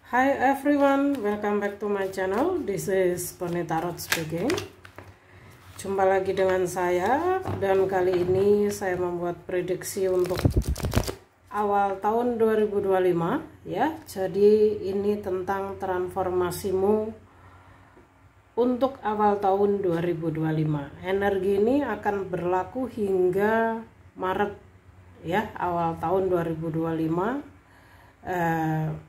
Hi everyone, welcome back to my channel. This is Pony Tarot speaking. Jumpa lagi dengan saya, dan kali ini saya membuat prediksi untuk awal tahun 2025 ya. Jadi ini tentang transformasimu untuk awal tahun 2025. Energi ini akan berlaku hingga Maret ya, awal tahun 2025.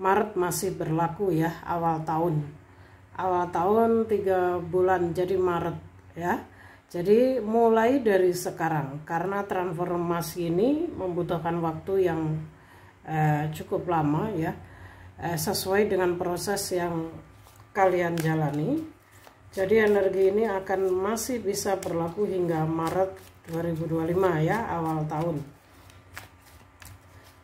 Maret masih berlaku ya, awal tahun 3 bulan, jadi Maret ya. Jadi mulai dari sekarang, karena transformasi ini membutuhkan waktu yang cukup lama ya, sesuai dengan proses yang kalian jalani. Jadi energi ini akan masih bisa berlaku hingga Maret 2025 ya, awal tahun.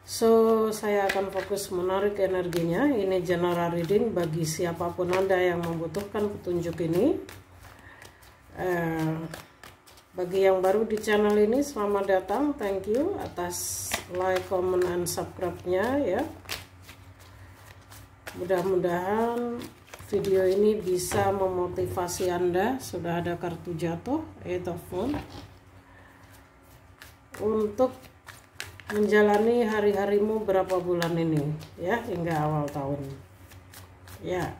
So, saya akan fokus menarik energinya. Ini general reading bagi siapapun Anda yang membutuhkan petunjuk ini. Bagi yang baru di channel ini, selamat datang. Thank you atas like, comment, and subscribe-nya ya. Mudah-mudahan video ini bisa memotivasi Anda. Sudah ada kartu jatuh, Eight of Wands, untuk menjalani hari-harimu berapa bulan ini ya, hingga awal tahun ya.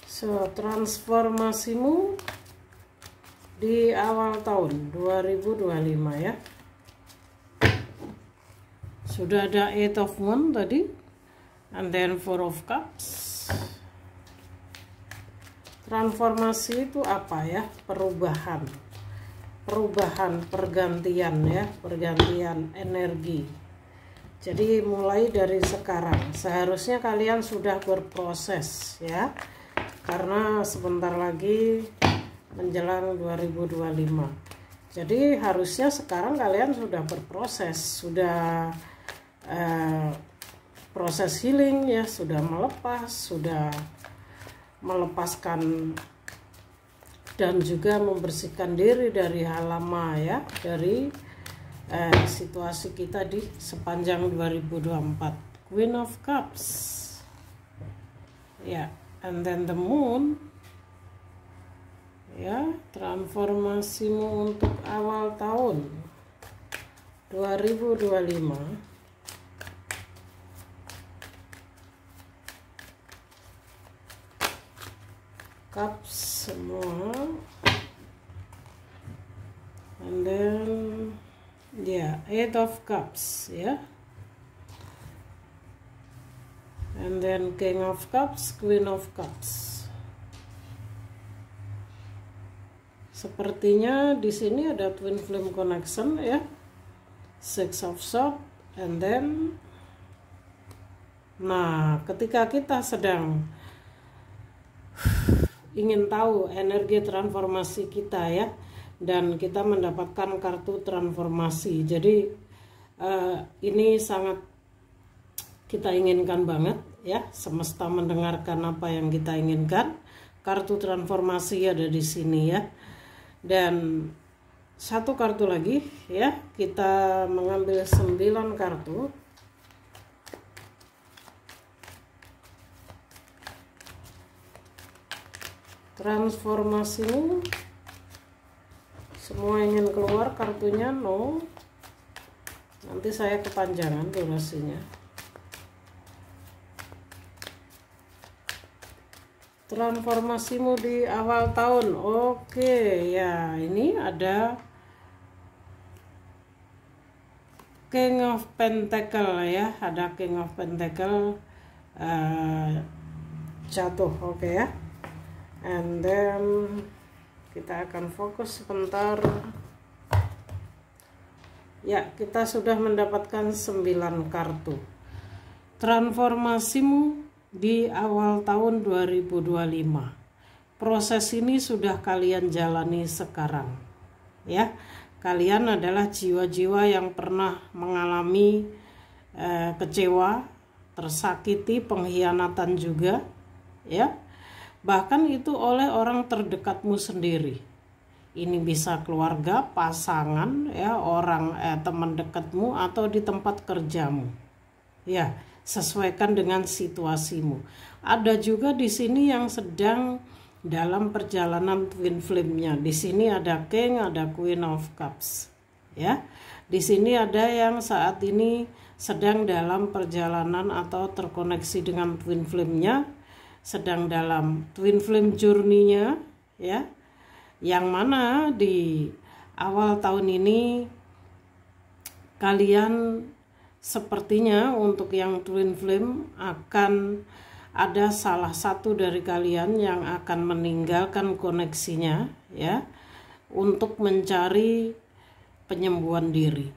So, transformasimu di awal tahun 2025 ya. Sudah ada Eight of Wands tadi, and then Four of Cups. Transformasi itu apa ya? Perubahan, pergantian ya, pergantian energi. Jadi mulai dari sekarang seharusnya kalian sudah berproses ya, karena sebentar lagi menjelang 2025. Jadi harusnya sekarang kalian sudah berproses, sudah proses healing ya, sudah melepas, sudah melepaskan dan juga membersihkan diri dari hal lama ya, dari situasi kita di sepanjang 2024. Queen of Cups ya, and then the Moon ya. Transformasimu untuk awal tahun 2025. Cups semua, and then ya, Eight of Cups ya, and then King of Cups, Queen of Cups. Sepertinya di sini ada twin flame connection ya, Six of Swords, and then nah, ketika kita sedang ingin tahu energi transformasi kita ya, dan kita mendapatkan kartu transformasi. Jadi ini sangat kita inginkan banget ya, semesta mendengarkan apa yang kita inginkan. Kartu transformasi ada di sini ya. Dan satu kartu lagi ya, kita mengambil 9 kartu. Transformasimu semua ingin keluar kartunya, no, nanti saya kepanjangan durasinya. Transformasimu di awal tahun, oke ya. Ini ada King of Pentacle ya, ada King of Pentacle jatuh, oke ya. And then kita akan fokus sebentar ya. Kita sudah mendapatkan 9 kartu. Transformasimu di awal tahun 2025. Proses ini sudah kalian jalani sekarang ya. Kalian adalah jiwa-jiwa yang pernah mengalami kecewa, tersakiti, pengkhianatan juga ya. bahkan itu oleh orang terdekatmu sendiri. Ini bisa keluarga, pasangan, ya, orang teman dekatmu atau di tempat kerjamu. Ya, sesuaikan dengan situasimu. Ada juga di sini yang sedang dalam perjalanan twin flame-nya. Di sini ada King, ada Queen of Cups. Ya. Di sini ada yang saat ini sedang dalam perjalanan atau terkoneksi dengan twin flame-nya, sedang dalam twin flame journey-nya, ya. Yang mana di awal tahun ini kalian sepertinya untuk yang twin flame akan ada salah satu dari kalian yang akan meninggalkan koneksinya, ya, untuk mencari penyembuhan diri.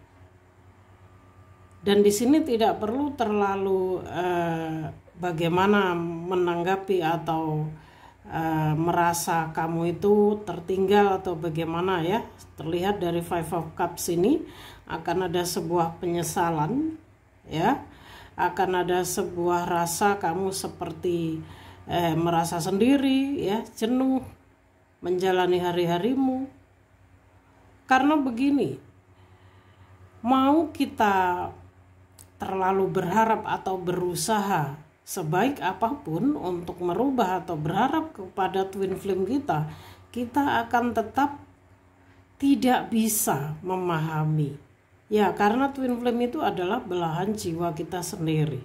Dan di sini tidak perlu terlalu bagaimana menanggapi atau merasa kamu itu tertinggal atau bagaimana, ya. Terlihat dari Five of Cups ini akan ada sebuah penyesalan, ya, akan ada sebuah rasa kamu seperti merasa sendiri, ya, jenuh menjalani hari-harimu. Karena begini, mau kita terlalu berharap atau berusaha sebaik apapun untuk merubah atau berharap kepada twin flame kita akan tetap tidak bisa memahami. Ya, karena twin flame itu adalah belahan jiwa kita sendiri.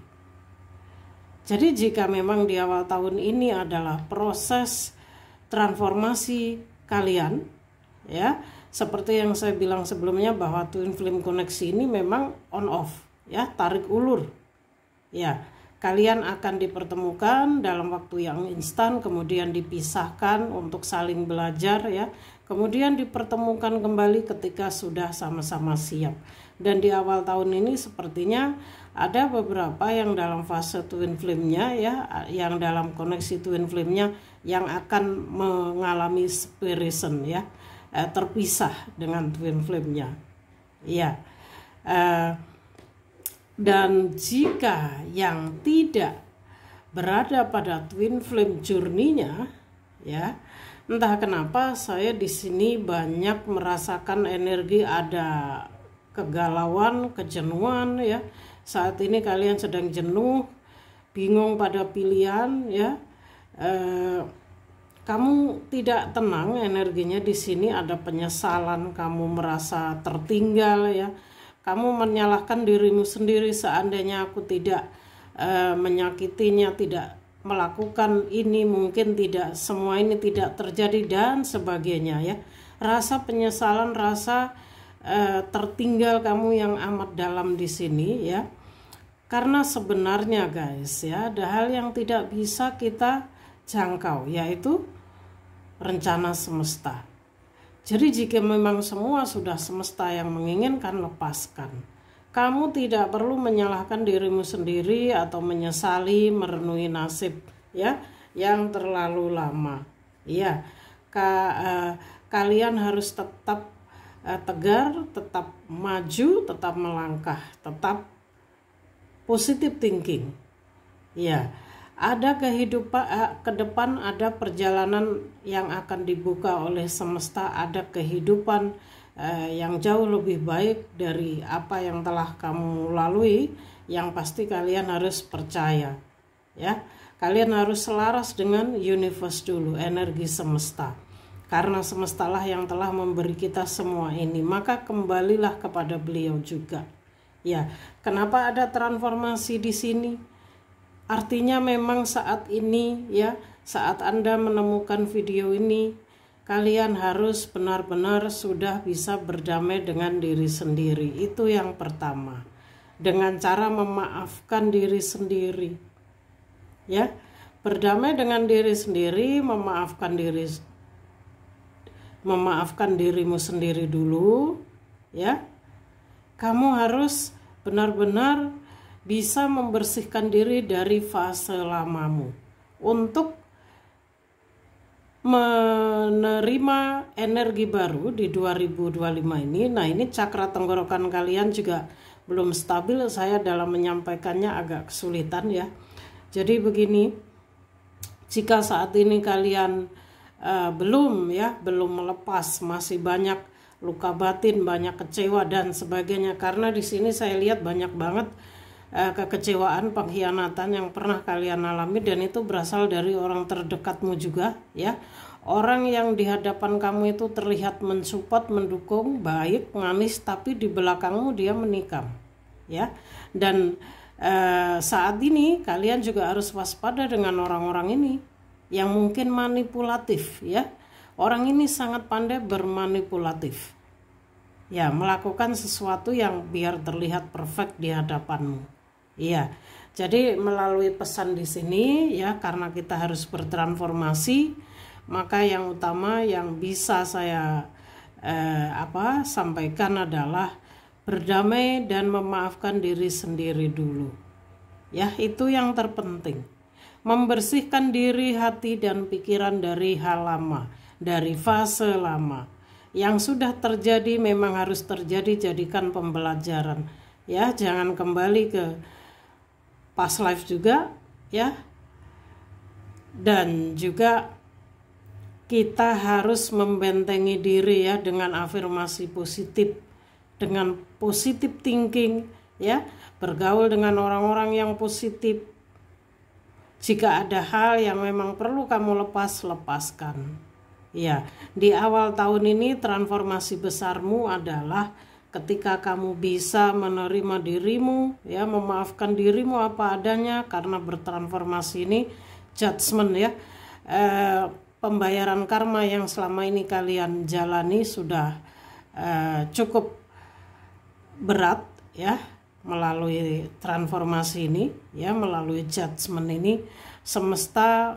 Jadi jika memang di awal tahun ini adalah proses transformasi kalian, ya, seperti yang saya bilang sebelumnya bahwa twin flame koneksi ini memang on off, ya, tarik ulur. Ya, kalian akan dipertemukan dalam waktu yang instan, kemudian dipisahkan untuk saling belajar, ya. Kemudian dipertemukan kembali ketika sudah sama-sama siap. Dan di awal tahun ini sepertinya ada beberapa yang dalam fase twin flame-nya, ya, yang dalam koneksi twin flame-nya yang akan mengalami separation, ya, terpisah dengan twin flame-nya. Ya. Dan jika yang tidak berada pada twin flame journey-nya, ya, entah kenapa saya di sini banyak merasakan energi ada kegalauan, kejenuhan, ya. Saat ini kalian sedang jenuh, bingung pada pilihan, ya. Kamu tidak tenang energinya di sini, ada penyesalan, kamu merasa tertinggal, ya. Kamu menyalahkan dirimu sendiri, seandainya aku tidak menyakitinya, tidak melakukan ini, mungkin tidak, semua ini tidak terjadi dan sebagainya, ya. Rasa penyesalan, rasa tertinggal kamu yang amat dalam di sini, ya. Karena sebenarnya guys, ya, ada hal yang tidak bisa kita jangkau, yaitu rencana semesta. Jadi jika memang semua sudah semesta yang menginginkan, lepaskan. Kamu tidak perlu menyalahkan dirimu sendiri atau menyesali merenungi nasib, ya, yang terlalu lama. Ya, kalian harus tetap tegar, tetap maju, tetap melangkah, tetap positive thinking. Ya. Ada kehidupan ke depan, ada perjalanan yang akan dibuka oleh semesta, ada kehidupan yang jauh lebih baik dari apa yang telah kamu lalui. Yang pasti kalian harus percaya, ya. Kalian harus selaras dengan universe dulu, energi semesta. Karena semestalah yang telah memberi kita semua ini, maka kembalilah kepada beliau juga. Ya, kenapa ada transformasi di sini? Artinya memang saat ini, ya, saat Anda menemukan video ini, kalian harus benar-benar sudah bisa berdamai dengan diri sendiri. Itu yang pertama. Dengan cara memaafkan diri sendiri. Ya, berdamai dengan diri sendiri, memaafkan dirimu sendiri dulu, ya. Kamu harus benar-benar bisa membersihkan diri dari fase lamamu untuk menerima energi baru di 2025 ini. Nah, ini cakra tenggorokan kalian juga belum stabil. Saya dalam menyampaikannya agak kesulitan, ya. Jadi begini, Jika saat ini kalian belum melepas, masih banyak luka batin, banyak kecewa dan sebagainya, karena di sini saya lihat banyak banget kekecewaan, pengkhianatan yang pernah kalian alami, dan itu berasal dari orang terdekatmu juga ya. Orang yang di hadapan kamu itu terlihat mensupport, mendukung, baik, manis, tapi di belakangmu dia menikam ya. Dan saat ini kalian juga harus waspada dengan orang-orang ini yang mungkin manipulatif ya. Orang ini sangat pandai bermanipulatif ya, melakukan sesuatu yang biar terlihat perfect di hadapanmu. Iya, jadi melalui pesan di sini ya, karena kita harus bertransformasi, maka yang utama yang bisa saya sampaikan adalah berdamai dan memaafkan diri sendiri dulu. Ya, itu yang terpenting. Membersihkan diri, hati dan pikiran dari hal lama, dari fase lama. Yang sudah terjadi memang harus terjadi, jadikan pembelajaran. Ya, jangan kembali ke past life juga ya. Dan juga kita harus membentengi diri ya dengan afirmasi positif, dengan positive thinking ya, bergaul dengan orang-orang yang positif. Jika ada hal yang memang perlu kamu lepaskan ya. Di awal tahun ini transformasi besarmu adalah ketika kamu bisa menerima dirimu ya, memaafkan dirimu apa adanya, karena bertransformasi ini judgment ya, pembayaran karma yang selama ini kalian jalani sudah cukup berat ya, melalui transformasi ini ya, melalui judgment ini. Semesta,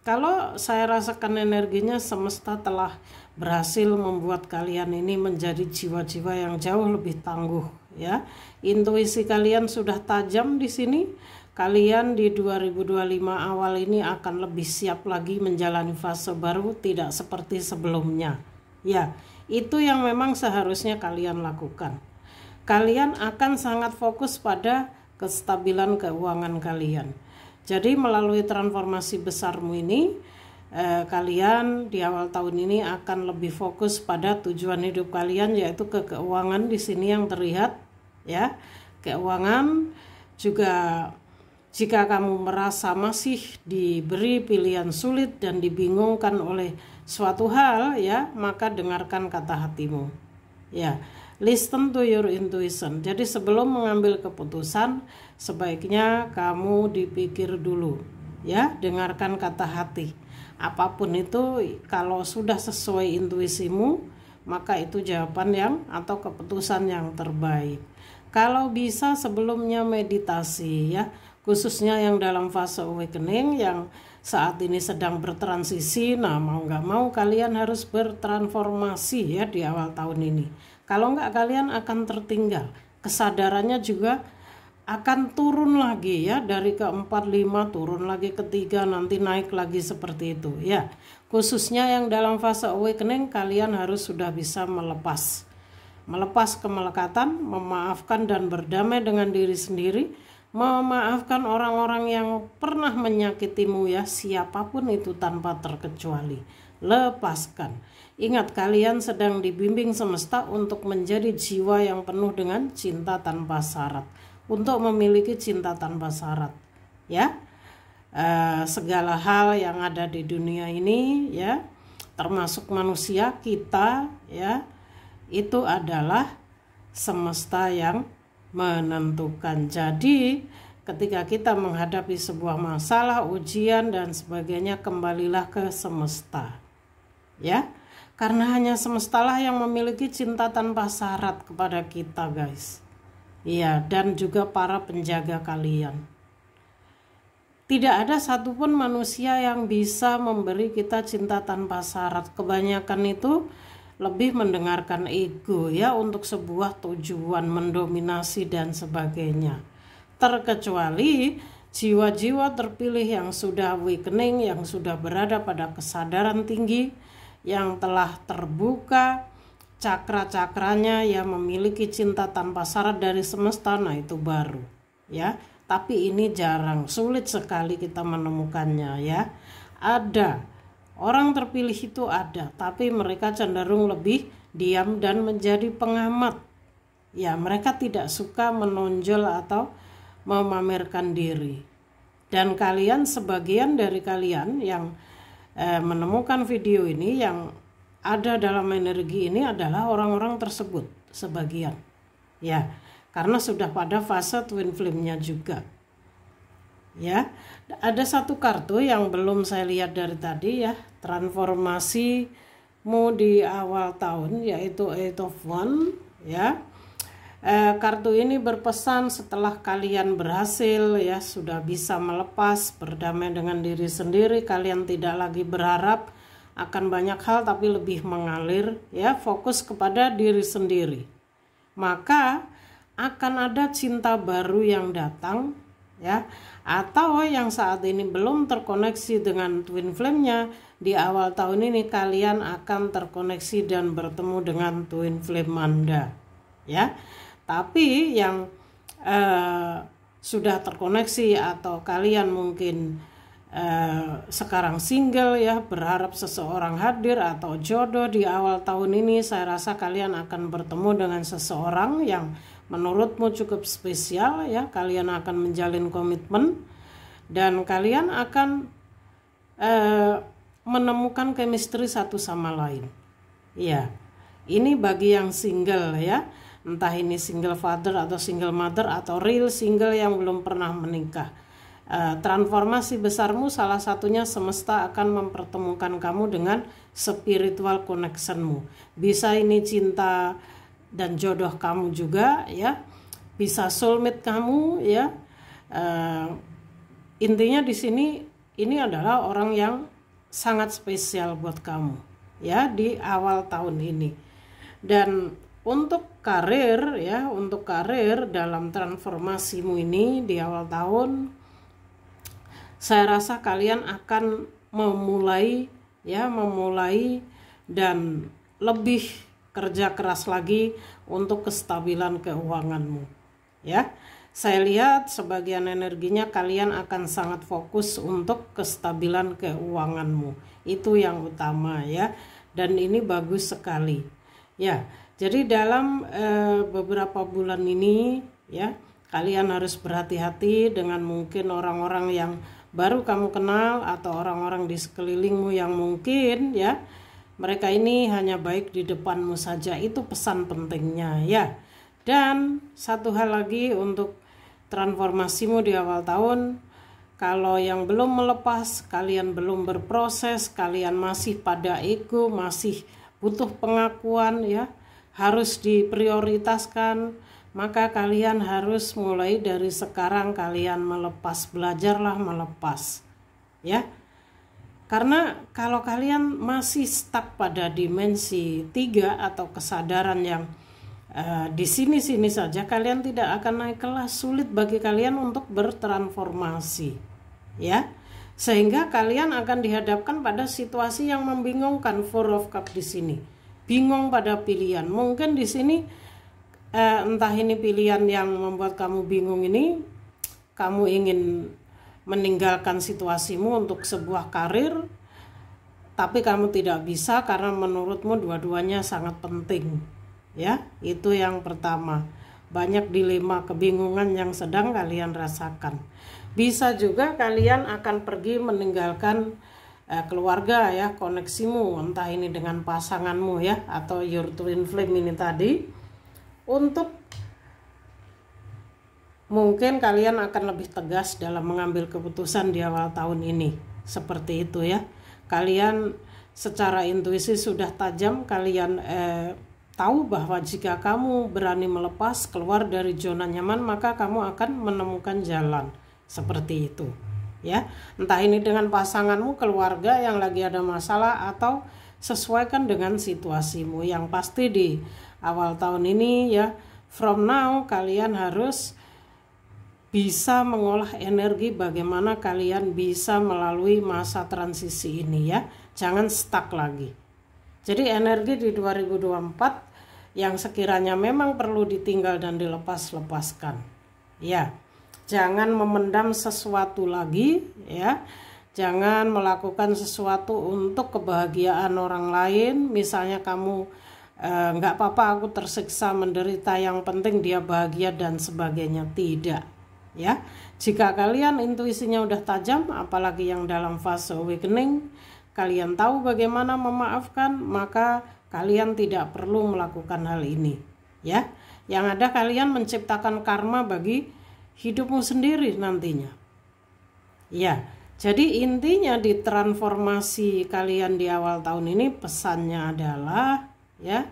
kalau saya rasakan energinya, semesta telah berhasil membuat kalian ini menjadi jiwa-jiwa yang jauh lebih tangguh ya. Intuisi kalian sudah tajam di sini. Kalian di 2025 awal ini akan lebih siap lagi menjalani fase baru, tidak seperti sebelumnya. Ya, itu yang memang seharusnya kalian lakukan. Kalian akan sangat fokus pada kestabilan keuangan kalian. Jadi melalui transformasi besarmu ini, kalian di awal tahun ini akan lebih fokus pada tujuan hidup kalian, yaitu ke keuangan di sini yang terlihat ya. Keuangan juga, jika kamu merasa masih diberi pilihan sulit dan dibingungkan oleh suatu hal ya, maka dengarkan kata hatimu ya. Listen to your intuition. Jadi sebelum mengambil keputusan, sebaiknya kamu dipikir dulu ya, dengarkan kata hati. Apapun itu, kalau sudah sesuai intuisimu, maka itu jawaban yang atau keputusan yang terbaik. Kalau bisa sebelumnya meditasi ya, khususnya yang dalam fase awakening yang saat ini sedang bertransisi. Nah, mau nggak mau kalian harus bertransformasi ya di awal tahun ini. Kalau nggak, kalian akan tertinggal. Kesadarannya juga akan turun lagi ya, dari ke 4, 5 turun lagi ke 3, nanti naik lagi seperti itu ya. Khususnya yang dalam fase awakening, kalian harus sudah bisa melepas kemelekatan, memaafkan dan berdamai dengan diri sendiri, memaafkan orang-orang yang pernah menyakitimu ya, siapapun itu tanpa terkecuali. Lepaskan. Ingat, kalian sedang dibimbing semesta untuk menjadi jiwa yang penuh dengan cinta tanpa syarat, untuk memiliki cinta tanpa syarat ya. Segala hal yang ada di dunia ini ya, termasuk manusia kita ya, itu adalah semesta yang menentukan. Jadi ketika kita menghadapi sebuah masalah, ujian dan sebagainya, kembalilah ke semesta ya, karena hanya semestalah yang memiliki cinta tanpa syarat kepada kita guys. Iya, dan juga para penjaga kalian. Tidak ada satupun manusia yang bisa memberi kita cinta tanpa syarat. Kebanyakan itu lebih mendengarkan ego ya, untuk sebuah tujuan, mendominasi dan sebagainya. Terkecuali jiwa-jiwa terpilih yang sudah awakening, yang sudah berada pada kesadaran tinggi, yang telah terbuka cakra-cakranya, yang memiliki cinta tanpa syarat dari semesta. Nah, itu baru ya, tapi ini jarang, sulit sekali kita menemukannya ya. ada. Orang terpilih itu ada, tapi mereka cenderung lebih diam dan menjadi pengamat. Ya, mereka tidak suka menonjol atau memamerkan diri. Dan kalian, sebagian dari kalian yang menemukan video ini, yang ada dalam energi ini adalah orang-orang tersebut, sebagian. Ya, karena sudah pada fase twin flame-nya juga. Ya, ada satu kartu yang belum saya lihat dari tadi ya, transformasimu di awal tahun, yaitu Eight of Wands ya. Kartu ini berpesan setelah kalian berhasil ya, sudah bisa melepas, berdamai dengan diri sendiri, kalian tidak lagi berharap akan banyak hal tapi lebih mengalir ya, fokus kepada diri sendiri. Maka akan ada cinta baru yang datang ya, atau yang saat ini belum terkoneksi dengan twin flame-nya, di awal tahun ini kalian akan terkoneksi dan bertemu dengan twin flame Anda ya. Tapi yang sudah terkoneksi atau kalian mungkin sekarang single ya, berharap seseorang hadir atau jodoh di awal tahun ini, saya rasa kalian akan bertemu dengan seseorang yang menurutmu cukup spesial ya. Kalian akan menjalin komitmen dan kalian akan menemukan chemistry satu sama lain. Ya, ini bagi yang single ya, entah ini single father atau single mother atau real single yang belum pernah menikah. Transformasi besarmu salah satunya semesta akan mempertemukan kamu dengan spiritual connectionmu. Bisa ini cinta dan jodoh kamu juga ya, bisa soulmate kamu ya. Intinya di sini ini adalah orang yang sangat spesial buat kamu ya di awal tahun ini. Dan untuk karir ya, untuk karir dalam transformasimu ini di awal tahun, saya rasa kalian akan memulai dan lebih kerja keras lagi untuk kestabilan keuanganmu ya. Saya lihat sebagian energinya kalian akan sangat fokus untuk kestabilan keuanganmu, itu yang utama ya, dan ini bagus sekali ya. Jadi dalam beberapa bulan ini ya, kalian harus berhati-hati dengan mungkin orang-orang yang baru kamu kenal atau orang-orang di sekelilingmu yang mungkin ya, mereka ini hanya baik di depanmu saja. Itu pesan pentingnya ya. Dan satu hal lagi untuk transformasimu di awal tahun, kalau yang belum melepas, kalian belum berproses, kalian masih pada ego, masih butuh pengakuan ya, harus diprioritaskan, maka kalian harus mulai dari sekarang kalian melepas, belajarlah melepas ya. Karena kalau kalian masih stuck pada dimensi 3 atau kesadaran yang di sini-sini saja, kalian tidak akan naik kelas, sulit bagi kalian untuk bertransformasi ya. Sehingga kalian akan dihadapkan pada situasi yang membingungkan. Four of Cups di sini. Bingung pada pilihan. Mungkin di sini entah ini pilihan yang membuat kamu bingung ini, kamu ingin meninggalkan situasimu untuk sebuah karir, tapi kamu tidak bisa karena menurutmu dua-duanya sangat penting ya. Itu yang pertama, banyak dilema, kebingungan yang sedang kalian rasakan. Bisa juga kalian akan pergi meninggalkan keluarga ya, koneksimu, entah ini dengan pasanganmu ya, atau your twin flame ini tadi. Untuk mungkin kalian akan lebih tegas dalam mengambil keputusan di awal tahun ini, seperti itu ya. Kalian secara intuisi sudah tajam, kalian tahu bahwa jika kamu berani melepas, keluar dari zona nyaman, maka kamu akan menemukan jalan, seperti itu ya. Entah ini dengan pasanganmu, keluarga yang lagi ada masalah, atau sesuaikan dengan situasimu. Yang pasti di awal tahun ini ya, from now kalian harus bisa mengolah energi bagaimana kalian bisa melalui masa transisi ini ya. Jangan stuck lagi. Jadi energi di 2024 yang sekiranya memang perlu ditinggal dan dilepas-lepaskan ya. Jangan memendam sesuatu lagi ya. Jangan melakukan sesuatu untuk kebahagiaan orang lain. Misalnya kamu nggak apa-apa aku tersiksa menderita, yang penting dia bahagia dan sebagainya. Tidak, ya. Jika kalian intuisinya udah tajam, apalagi yang dalam fase awakening, kalian tahu bagaimana memaafkan, maka kalian tidak perlu melakukan hal ini, ya. Yang ada kalian menciptakan karma bagi hidupmu sendiri nantinya, ya. Jadi intinya di transformasi kalian di awal tahun ini, pesannya adalah, ya,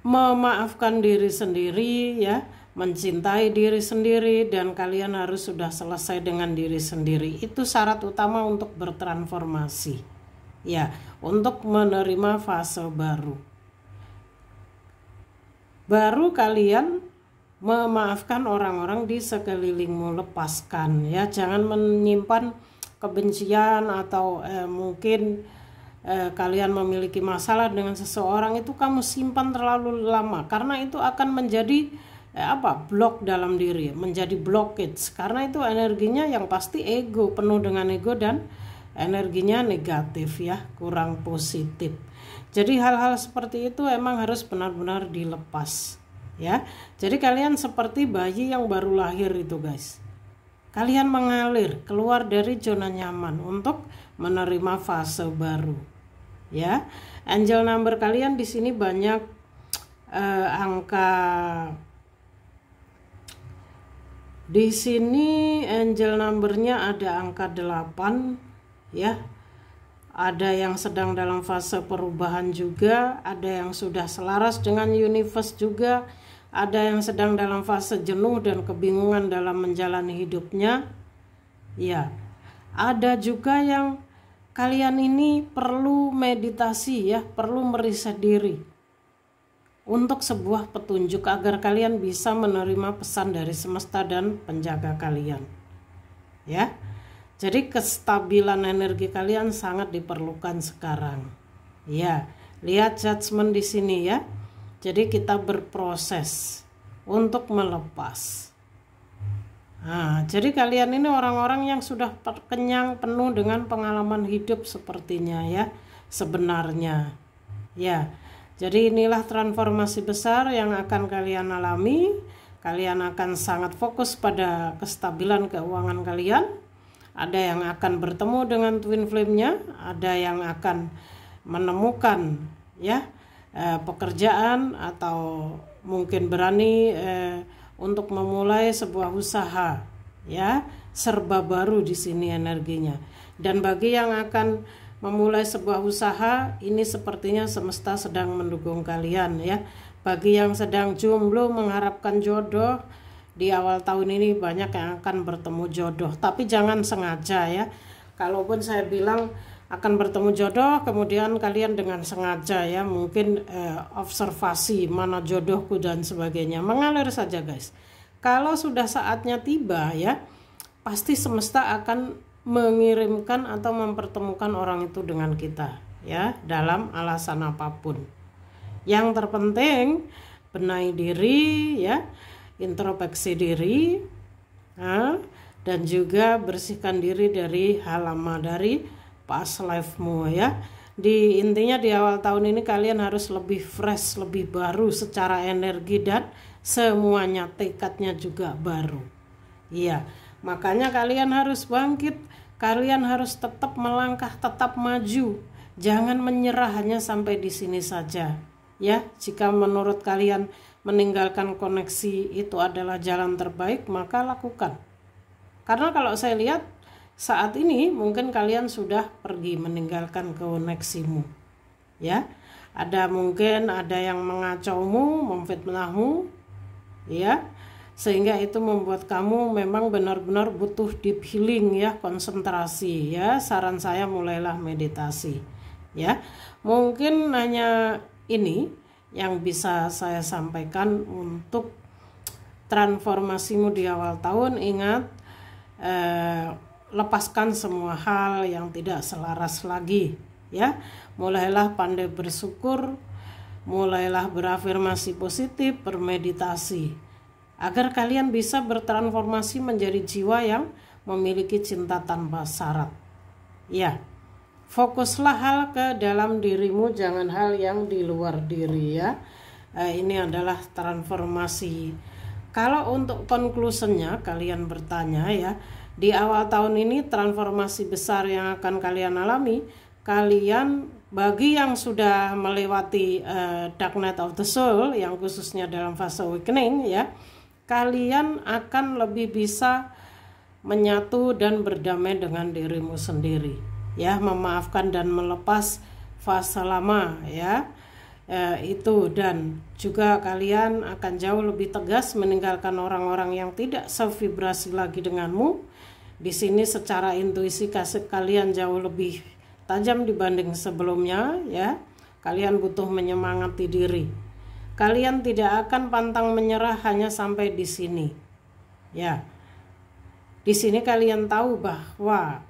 memaafkan diri sendiri, ya, mencintai diri sendiri, dan kalian harus sudah selesai dengan diri sendiri. Itu syarat utama untuk bertransformasi, ya, untuk menerima fase baru. Baru kalian memaafkan orang-orang di sekelilingmu, lepaskan, ya. Jangan menyimpan kebencian atau mungkin kalian memiliki masalah dengan seseorang, itu kamu simpan terlalu lama, karena itu akan menjadi blok dalam diri, menjadi blockage, karena itu energinya yang pasti ego, penuh dengan ego dan energinya negatif, ya, kurang positif. Jadi hal-hal seperti itu emang harus benar-benar dilepas, ya. Jadi kalian seperti bayi yang baru lahir itu, guys. Kalian mengalir keluar dari zona nyaman untuk menerima fase baru, ya. Angel number kalian di sini banyak angka. Di sini angel numbernya ada angka 8, ya. Ada yang sedang dalam fase perubahan juga, ada yang sudah selaras dengan universe juga, ada yang sedang dalam fase jenuh dan kebingungan dalam menjalani hidupnya, ya. Ada juga yang kalian ini perlu meditasi, ya, perlu meriset diri untuk sebuah petunjuk agar kalian bisa menerima pesan dari semesta dan penjaga kalian, ya. Jadi kestabilan energi kalian sangat diperlukan sekarang, ya. Lihat judgment di sini, ya. Jadi kita berproses untuk melepas. Nah, jadi kalian ini orang-orang yang sudah kenyang, penuh dengan pengalaman hidup sepertinya, ya, sebenarnya, ya. Jadi inilah transformasi besar yang akan kalian alami. Kalian akan sangat fokus pada kestabilan keuangan kalian. Ada yang akan bertemu dengan twin flame-nya, ada yang akan menemukan, ya, pekerjaan, atau mungkin berani untuk memulai sebuah usaha, ya, serba baru di sini energinya. Dan bagi yang akan memulai sebuah usaha, ini sepertinya semesta sedang mendukung kalian, ya. Bagi yang sedang jomblo mengharapkan jodoh, di awal tahun ini banyak yang akan bertemu jodoh, tapi jangan sengaja, ya. Kalaupun saya bilang akan bertemu jodoh, kemudian kalian dengan sengaja, ya, mungkin observasi mana jodohku dan sebagainya, mengalir saja, guys. Kalau sudah saatnya tiba, ya, pasti semesta akan mengirimkan atau mempertemukan orang itu dengan kita, ya, dalam alasan apapun. Yang terpenting benahi diri, ya, introspeksi diri, dan juga bersihkan diri dari hal lama, dari past life-mu, ya. Intinya di awal tahun ini kalian harus lebih fresh, lebih baru secara energi, dan semuanya tekadnya juga baru, iya. Makanya kalian harus bangkit, kalian harus tetap melangkah, tetap maju, jangan menyerah hanya sampai di sini saja, ya. Jika menurut kalian meninggalkan koneksi itu adalah jalan terbaik, maka lakukan. Karena kalau saya lihat saat ini mungkin kalian sudah pergi meninggalkan koneksimu, ya. Mungkin ada yang mengacaumu, memfitnahmu, ya, sehingga itu membuat kamu memang benar-benar butuh deep healing, ya, konsentrasi, ya. Saran saya mulailah meditasi, ya. Mungkin hanya ini yang bisa saya sampaikan untuk transformasimu di awal tahun. Ingat, lepaskan semua hal yang tidak selaras lagi, ya. Mulailah pandai bersyukur, mulailah berafirmasi positif, bermeditasi, agar kalian bisa bertransformasi menjadi jiwa yang memiliki cinta tanpa syarat. Ya, fokuslah hal ke dalam dirimu, jangan hal yang di luar diri ya. Ini adalah transformasi. Kalau untuk conclusionnya kalian bertanya ya, di awal tahun ini transformasi besar yang akan kalian alami, kalian bagi yang sudah melewati Dark Night of the Soul, yang khususnya dalam fase awakening ya, kalian akan lebih bisa menyatu dan berdamai dengan dirimu sendiri ya, memaafkan dan melepas fase lama ya. Itu, dan juga kalian akan jauh lebih tegas meninggalkan orang-orang yang tidak sevibrasi lagi denganmu. Di sini secara intuisi kalian jauh lebih tajam dibanding sebelumnya ya. Kalian butuh menyemangati diri. Kalian tidak akan pantang menyerah hanya sampai di sini. Ya. Di sini kalian tahu bahwa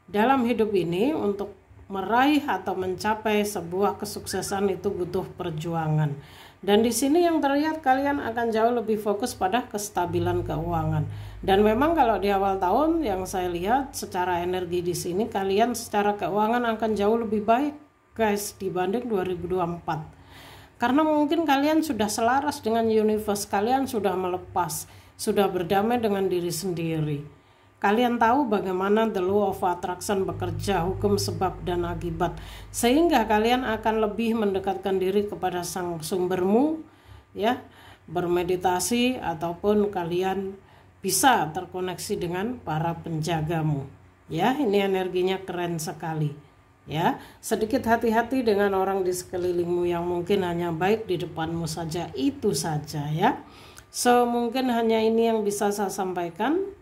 dalam hidup ini untuk meraih atau mencapai sebuah kesuksesan itu butuh perjuangan. Dan di sini yang terlihat kalian akan jauh lebih fokus pada kestabilan keuangan. Dan memang kalau di awal tahun yang saya lihat secara energi di sini kalian secara keuangan akan jauh lebih baik guys dibanding 2024. Karena mungkin kalian sudah selaras dengan universe, kalian sudah melepas, sudah berdamai dengan diri sendiri. Kalian tahu bagaimana the law of attraction bekerja, hukum sebab dan akibat, sehingga kalian akan lebih mendekatkan diri kepada sang sumbermu ya, bermeditasi ataupun kalian bisa terkoneksi dengan para penjagamu ya. Ini energinya keren sekali ya. Sedikit hati-hati dengan orang di sekelilingmu yang mungkin hanya baik di depanmu saja, itu saja ya. So mungkin hanya ini yang bisa saya sampaikan.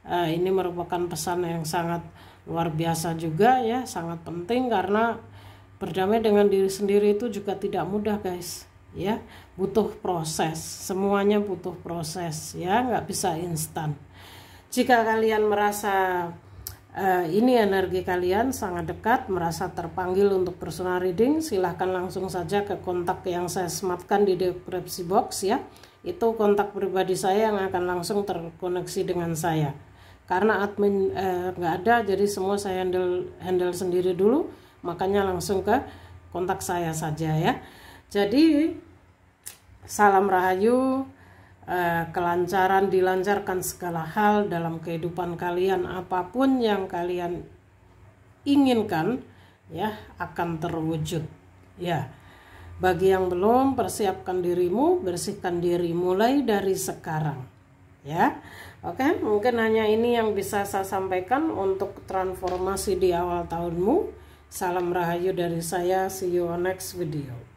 Ini merupakan pesan yang sangat luar biasa juga ya, sangat penting karena berdamai dengan diri sendiri itu juga tidak mudah guys ya, butuh proses, semuanya butuh proses ya, nggak bisa instan. Jika kalian merasa ini energi kalian sangat dekat, merasa terpanggil untuk personal reading, silahkan langsung saja ke kontak yang saya sematkan di deskripsi box ya. Itu kontak pribadi saya yang akan langsung terkoneksi dengan saya. Karena admin nggak ada, jadi semua saya handle sendiri dulu, makanya langsung ke kontak saya saja ya. Jadi salam rahayu, kelancaran, dilancarkan segala hal dalam kehidupan kalian, apapun yang kalian inginkan ya akan terwujud ya. Bagi yang belum, persiapkan dirimu, bersihkan diri mulai dari sekarang ya. Oke, mungkin hanya ini yang bisa saya sampaikan untuk transformasi di awal tahunmu. Salam rahayu dari saya, see you on next video.